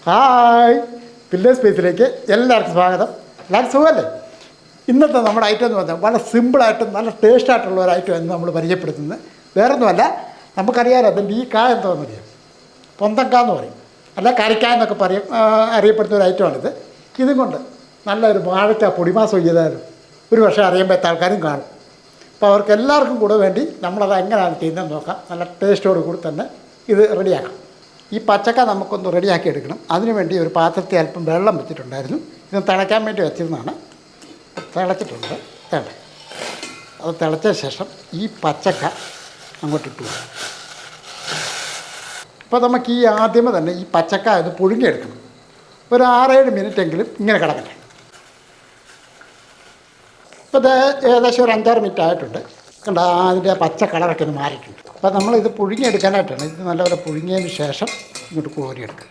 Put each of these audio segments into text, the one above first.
Hi, village സ്പേസിലേക്ക് എല്ലാവർക്കും സ്വാഗതം. എല്ലാവർക്കും സുഖമല്ലേ? ഇന്നത്തെ നമ്മുടെ ഐറ്റം എന്ന് പറഞ്ഞാൽ വളരെ സിമ്പിളായിട്ടും നല്ല ടേസ്റ്റായിട്ടുള്ള ഒരു ഐറ്റം എന്ന് നമ്മൾ പരിചയപ്പെടുത്തുന്നത്. വേറൊന്നുമല്ല, നമുക്കറിയാമല്ലോ അതിൻ്റെ ഈ കായ എന്താണെന്ന് അറിയാം, പൊന്തക്കായ എന്ന് പറയും, അല്ല കറിക്കായ എന്നൊക്കെ പറയും, അറിയപ്പെടുന്ന ഒരു ഐറ്റമാണിത്. ഇതും കൊണ്ട് നല്ലൊരു വാഴയ്ക്ക പൊടിമാസം ചെയ്താലും ഒരു പക്ഷേ അറിയാൻ പറ്റാത്ത ആൾക്കാരും കാണും. അപ്പോൾ അവർക്ക് എല്ലാവർക്കും കൂടെ വേണ്ടി നമ്മളത് എങ്ങനെയാണ് ചെയ്യുന്നതെന്ന് നോക്കാം. നല്ല ടേസ്റ്റോട് കൂടി തന്നെ ഇത് റെഡിയാക്കാം. ഈ പച്ചക്ക നമുക്കൊന്ന് റെഡിയാക്കി എടുക്കണം. അതിനുവേണ്ടി ഒരു പാത്രത്തിൽ അല്പം വെള്ളം വെച്ചിട്ടുണ്ടായിരുന്നു. ഇത് തിളയ്ക്കാൻ വേണ്ടി വെച്ചിരുന്നതാണ്. തിളച്ചിട്ടുണ്ട്. വേണ്ട, അത് തിളച്ച ശേഷം ഈ പച്ചക്ക അങ്ങോട്ട് ഇട്ടു. അപ്പോൾ നമുക്ക് ഈ ആദ്യമേ തന്നെ ഈ പച്ചക്ക ഇത് പുഴുങ്ങിയെടുക്കണം. ഒരു 6-7 മിനിറ്റെങ്കിലും ഇങ്ങനെ കിടക്കട്ടെ. ഇപ്പോൾ ഇത് ഏകദേശം ഒരു 5-6 മിനിറ്റ് ആയിട്ടുണ്ട്. കണ്ട അതിൻ്റെ പച്ച കളറൊക്കെ ഒന്ന് മാറിയിട്ടുണ്ട്. അപ്പോൾ നമ്മളിത് പുഴുങ്ങിയെടുക്കാനായിട്ടാണ്. ഇത് നല്ലപോലെ പുഴുങ്ങിയതിന് ശേഷം ഇങ്ങോട്ട് കോരിയെടുക്കുക.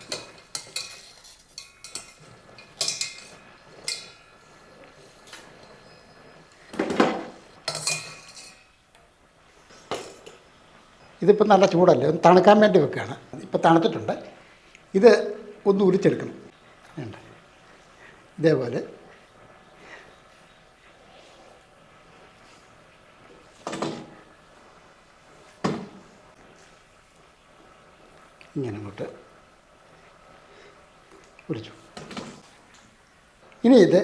ഇതിപ്പോൾ നല്ല ചൂടല്ലേ, ഒന്ന് തണുക്കാൻ വേണ്ടി വെക്കുകയാണ്. ഇപ്പോൾ തണുത്തിട്ടുണ്ട്. ഇത് ഒന്ന് ഉരിച്ചെടുക്കണം. വേണ്ട, ഇതേപോലെ ഇങ്ങനെ അങ്ങോട്ട് ഉരിച്ചു. ഇനി ഇത്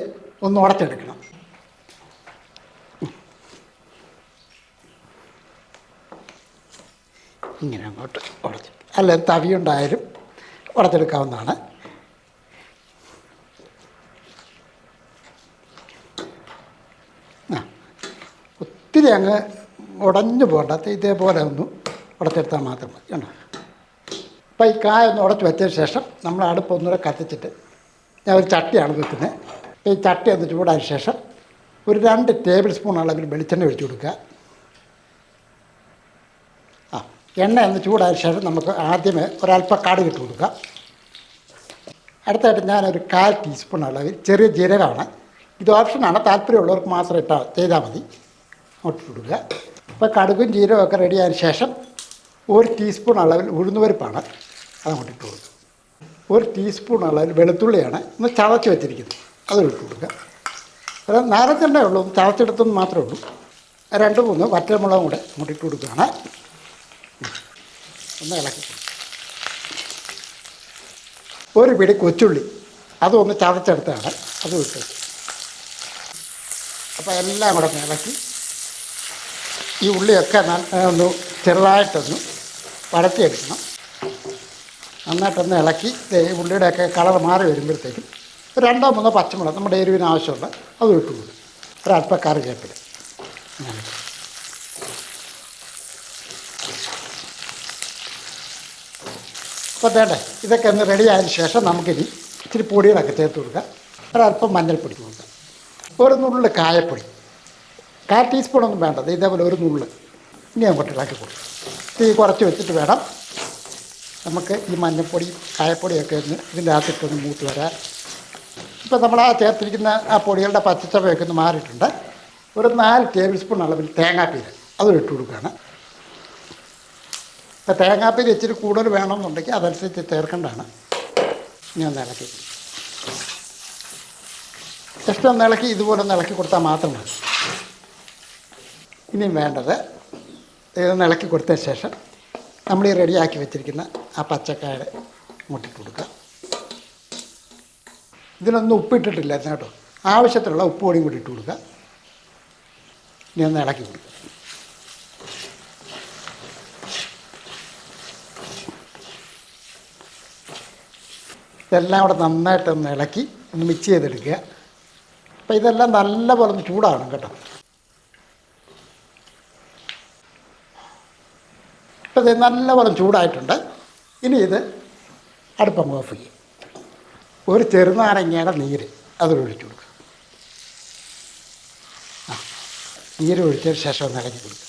ഒന്ന് ഉടച്ചെടുക്കണം. ഇങ്ങനെ അങ്ങോട്ട് ഉടച്ച്, അല്ല തവിയുണ്ടായാലും ഉടച്ചെടുക്കാവുന്നതാണ്. ഒത്തിരി അങ്ങ് ഉടഞ്ഞു പോകണ്ട, ഇതേപോലെ ഒന്ന് ഉടച്ചെടുത്താൽ മാത്രം മതി. കണ്ടോ? അപ്പോൾ ഈ കായ ഒന്ന് ഉടച്ച് വെച്ചതിന് ശേഷം നമ്മൾ അടുപ്പ് ഒന്നുകൂടെ കത്തിച്ചിട്ട് ഞാൻ ഒരു ചട്ടിയാണ് വെക്കുന്നത്. ഈ ചട്ടി ഒന്ന് ചൂടായ ശേഷം ഒരു 2 ടേബിൾ സ്പൂൺ അളവിൽ വെളിച്ചെണ്ണ ഒഴിച്ചു കൊടുക്കുക. എണ്ണ ഒന്ന് ചൂടായ ശേഷം നമുക്ക് ആദ്യമേ ഒരല്പം കടുക് ഇട്ട് കൊടുക്കുക. അടുത്തായിട്ട് ഞാനൊരു 1/4 ടീസ്പൂൺ അളവിൽ ചെറിയ ജീരകമാണ്. ഇത് ഓപ്ഷനാണ്, താല്പര്യമുള്ളവർക്ക് മാത്രം ചെയ്താൽ മതി. അങ്ങോട്ട് കൊടുക്കുക. അപ്പോൾ കടുകും ജീരകവും ഒക്കെ റെഡിയായതിന് ശേഷം 1 ടീസ്പൂൺ അളവിൽ ഉഴുന്നുപരിപ്പാണ്, അതങ്ങോട്ട് ഇട്ട് കൊടുക്കുക. 1 ടീസ്പൂൺ അളവിൽ വെളുത്തുള്ളിയാണ് ഒന്ന് ചതച്ച് വെച്ചിരിക്കുന്നത്, അതും ഇട്ട് കൊടുക്കുക. അത് നാരങ്ങ ഉള്ളൂ, ചതച്ചെടുത്തെന്ന് മാത്രമേ ഉള്ളൂ. 2-3 വറ്റൽമുളകും കൂടെ അങ്ങോട്ട് ഇട്ട് കൊടുക്കുകയാണ്. ഒന്ന് ഇളക്കി. 1 പിടി കൊച്ചുള്ളി, അതും ഒന്ന് ചതച്ചെടുത്താണ്, അതും ഇട്ട്. അപ്പോൾ എല്ലാം കൂടെ ഒന്ന് ഇളക്കി ഈ ഉള്ളിയൊക്കെ ഒന്ന് ചെറുതായിട്ടൊന്ന് വഴറ്റിയെടുക്കണം. നന്നായിട്ടൊന്ന് ഇളക്കി ഉള്ളിയുടെയൊക്കെ കളർ മാറി വരുമ്പോഴത്തേക്കും 2-3 പച്ചമുളക് നമ്മുടെ എരിവിന് ആവശ്യമുള്ള അത് ഇട്ട് കൊടുക്കും. ഒരല്പം കറിവേപ്പില. അപ്പോൾ വേണ്ടേ, ഇതൊക്കെ ഒന്ന് റെഡിയായതിന് ശേഷം നമുക്കിനി ഇച്ചിരി പൊടികളൊക്കെ ചേർത്ത് കൊടുക്കുക. ഒരല്പം മഞ്ഞൾപ്പൊടി കൊടുക്കുക. ഒരു നുള്ള് കായപ്പൊടി, 1/4 ടീസ്പൂണൊന്നും വേണ്ടത്, ഇതേപോലെ ഒരു നുള്ള്. ഇനി അങ്ങോട്ട് ഇളക്കി കൊടുക്കും. തീ കുറച്ച് വെച്ചിട്ട് വേണം നമുക്ക് ഈ മഞ്ഞൾപ്പൊടി കായപ്പൊടിയൊക്കെ ഒന്ന് ഇതിൻ്റെ അകത്തിട്ടൊന്ന് മൂത്ത് വരാൻ. ഇപ്പോൾ നമ്മൾ ആ ചേർത്തിരിക്കുന്ന ആ പൊടികളുടെ പച്ചച്ചവയൊക്കെ ഒന്ന് മാറിയിട്ടുണ്ട്. ഒരു 4 ടേബിൾ സ്പൂൺ അളവിൽ തേങ്ങാപ്പീര് അതും ഇട്ട് കൊടുക്കുകയാണ്. ഇപ്പോൾ തേങ്ങാപ്പീര് ഇച്ചിരി കൂടുതൽ വേണമെന്നുണ്ടെങ്കിൽ അതനുസരിച്ച് ചേർക്കേണ്ടതാണ്. ഇനി ഒന്ന് ഇളക്കി, ജസ്റ്റ് ഒന്ന് ഇളക്കി, ഇതുപോലെ ഒന്ന് ഇളക്കി കൊടുത്താൽ മാത്രം മതി. ഇനിയും വേണ്ടത് ഇതൊന്ന് ഇളക്കി കൊടുത്തതിന് ശേഷം നമ്മൾ ഈ റെഡിയാക്കി വെച്ചിരിക്കുന്ന ആ പച്ചക്കായ മുട്ടിട്ട് കൊടുക്കുക. ഇതിനൊന്നും ഉപ്പിട്ടിട്ടില്ല കേട്ടോ, ആവശ്യത്തിലുള്ള ഉപ്പ് പൊടിയും കൂടി ഇട്ട് കൊടുക്കുക. ഇനി ഒന്ന് ഇളക്കി കൊടുക്കുക. ഇതെല്ലാം കൂടെ നന്നായിട്ടൊന്ന് ഇളക്കി ഒന്ന് മിക്സ് ചെയ്തെടുക്കുക. അപ്പോൾ ഇതെല്ലാം നല്ലപോലെ ഒന്ന് ചൂടാകണം കേട്ടോ. അപ്പോൾ ഇത് നല്ലപോലെ ചൂടായിട്ടുണ്ട്. ഇനി ഇത് അടുപ്പം ഓഫ് ചെയ്യും. ഒരു ചെറുനാരങ്ങയുടെ നീര് അത് ഒഴിച്ചു കൊടുക്കുക. നീര് ഒഴിച്ചതിന് ശേഷം ഒന്ന് ഇളക്കി കൊടുക്കുക.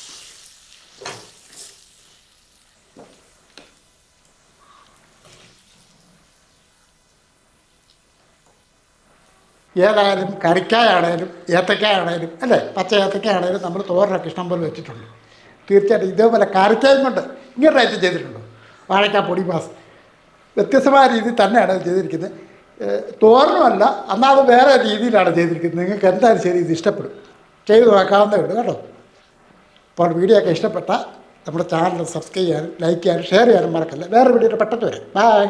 ഏതായാലും കറിക്കായ ആണേലും ഏത്തക്കായ ആണേലും അല്ലേ, പച്ച ഏത്തക്ക ആണേലും നമ്മൾ തോരനൊക്കെ ഇഷ്ടം പോലെ വെച്ചിട്ടുണ്ട്. തീർച്ചയായിട്ടും ഇതേപോലെ കറിക്കായും കൊണ്ട് ഇങ്ങനെ ഐറ്റം ചെയ്തിട്ടുണ്ടോ? വാഴയ്ക്ക പൊടി മാസ് വ്യത്യസ്തമായ രീതിയിൽ തന്നെയാണ് ഇത് ചെയ്തിരിക്കുന്നത്. തോരനുമല്ല, എന്നാൽ അത് വേറെ രീതിയിലാണ് ചെയ്തിരിക്കുന്നത്. നിങ്ങൾക്ക് എന്തായാലും ശരി ഇത് ഇഷ്ടപ്പെടും, ചെയ്ത് നോക്കാവുന്നേ ഉള്ളൂ കേട്ടോ. അപ്പോൾ വീഡിയോ ഒക്കെ ഇഷ്ടപ്പെട്ടാൽ നമ്മുടെ ചാനൽ സബ്സ്ക്രൈബ് ചെയ്യാനും ലൈക്ക് ചെയ്യാനും ഷെയർ ചെയ്യാനും മറക്കല്ല. വേറെ വീഡിയോയിൽ പെട്ടെന്ന് വരും. ബൈ.